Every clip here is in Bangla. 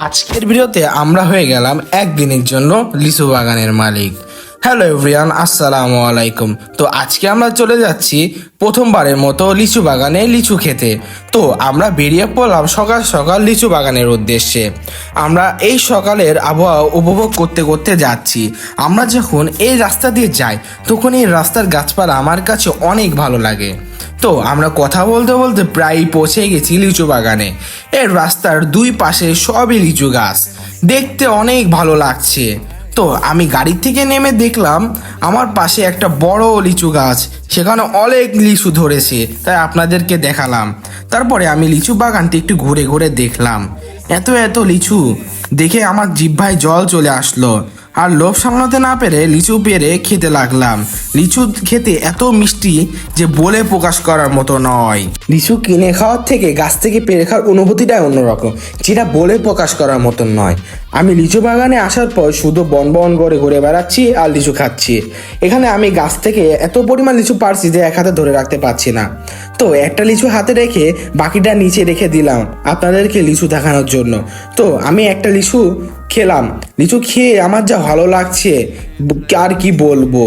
আজকের ভিডিওতে আমরা হয়ে গেলাম একদিনের জন্য লিচু বাগানের মালিক। হ্যালো এভরিওয়ান, আসসালামু আলাইকুম। তো আজকে আমরা চলে যাচ্ছি প্রথমবারের মতো লিচু বাগানে লিচু খেতে। তো আমরা বেরিয়ে পড়লাম সকাল সকাল লিচু বাগানের উদ্দেশ্যে। আমরা এই সকালের আবহাওয়া উপভোগ করতে করতে যাচ্ছি। আমরা যখন এই রাস্তা দিয়ে যাই তখন এই রাস্তার গাছপালা আমার কাছে অনেক ভালো লাগে। তো আমরা কথা বলতে বলতে প্রায় পৌঁছে গেছি লিচু বাগানে। এর রাস্তার দুই পাশে সবই লিচু গাছ, দেখতে অনেক ভালো লাগছে। তো আমি গাড়ি থেকে নেমে দেখলাম আমার পাশে একটা বড় লিচু গাছ, সেখানে অনেক লিচু ধরেছে, তাই আপনাদেরকে দেখালাম। তারপরে আমি লিচু বাগানটি একটু ঘুরে ঘুরে দেখলাম। এত এত লিচু দেখে আমার জিহ্বায় জল চলে আসলো, আর লোভ সামলাতে না পেরে লিচু পেরে খেতে লাগলাম। লিচু খেতে এত মিষ্টি যে বলে প্রকাশ করার মতো নয়। লিচু কিনে খাওয়ার থেকে গাছ থেকে পেরে খাওয়ার অনুভূতিটাই অন্যরকম, যেটা বলে প্রকাশ করার মতন নয়। আমি লিচু বাগানে আসার পর শুধু বন বন করে ঘুরে বেড়াচ্ছি আর লিচু খাচ্ছি। এখানে আমি গাছ থেকে এত পরিমাণ লিচু পারছি যে এক হাতে ধরে রাখতে পারছি না। তো একটা লিচু হাতে রেখে বাকিটা নিচে রেখে দিলাম আপনাদেরকে লিচু দেখানোর জন্য। তো আমি একটা লিচু খেলাম। লিচু খেয়ে আমার যা ভালো লাগছে আর কি বলবো।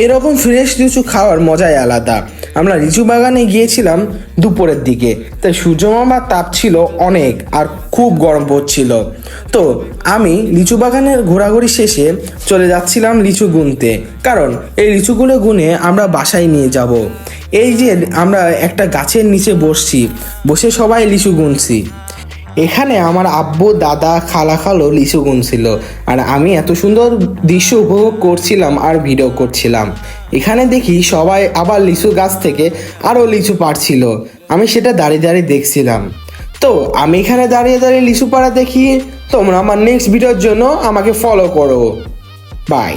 এরকম ফ্রেশ লিচু খাওয়ার মজাই আলাদা। আমরা লিচু বাগানে গিয়েছিলাম দুপুরের দিকে, তাই সূর্যমামার তাপ ছিল অনেক আর খুব গরম পড়ছিল। তো আমি লিচু বাগানের ঘোরাঘুরি শেষে চলে যাচ্ছিলাম লিচু গুনতে, কারণ এই লিচুগুলো গুনে আমরা বাসায় নিয়ে যাব। এই যে আমরা একটা গাছের নিচে বসে সবাই লিচু গুনছি। এখানে আমার আব্বু, দাদা, খালা, খালো লিচু গুনছিল, আর আমি এত সুন্দর দৃশ্য উপভোগ করছিলাম আর ভিডিও করছিলাম। এখানে দেখি সবাই আবার লিচু গাছ থেকে আরও লিচু পাড়ছিল, আমি সেটা দাঁড়িয়ে দাঁড়িয়ে দেখছিলাম। তো আমি এখানে দাঁড়িয়ে দাঁড়িয়ে লিচু পাড়া দেখি। তোমরা আমার নেক্সট ভিডিওর জন্য আমাকে ফলো করো। বাই।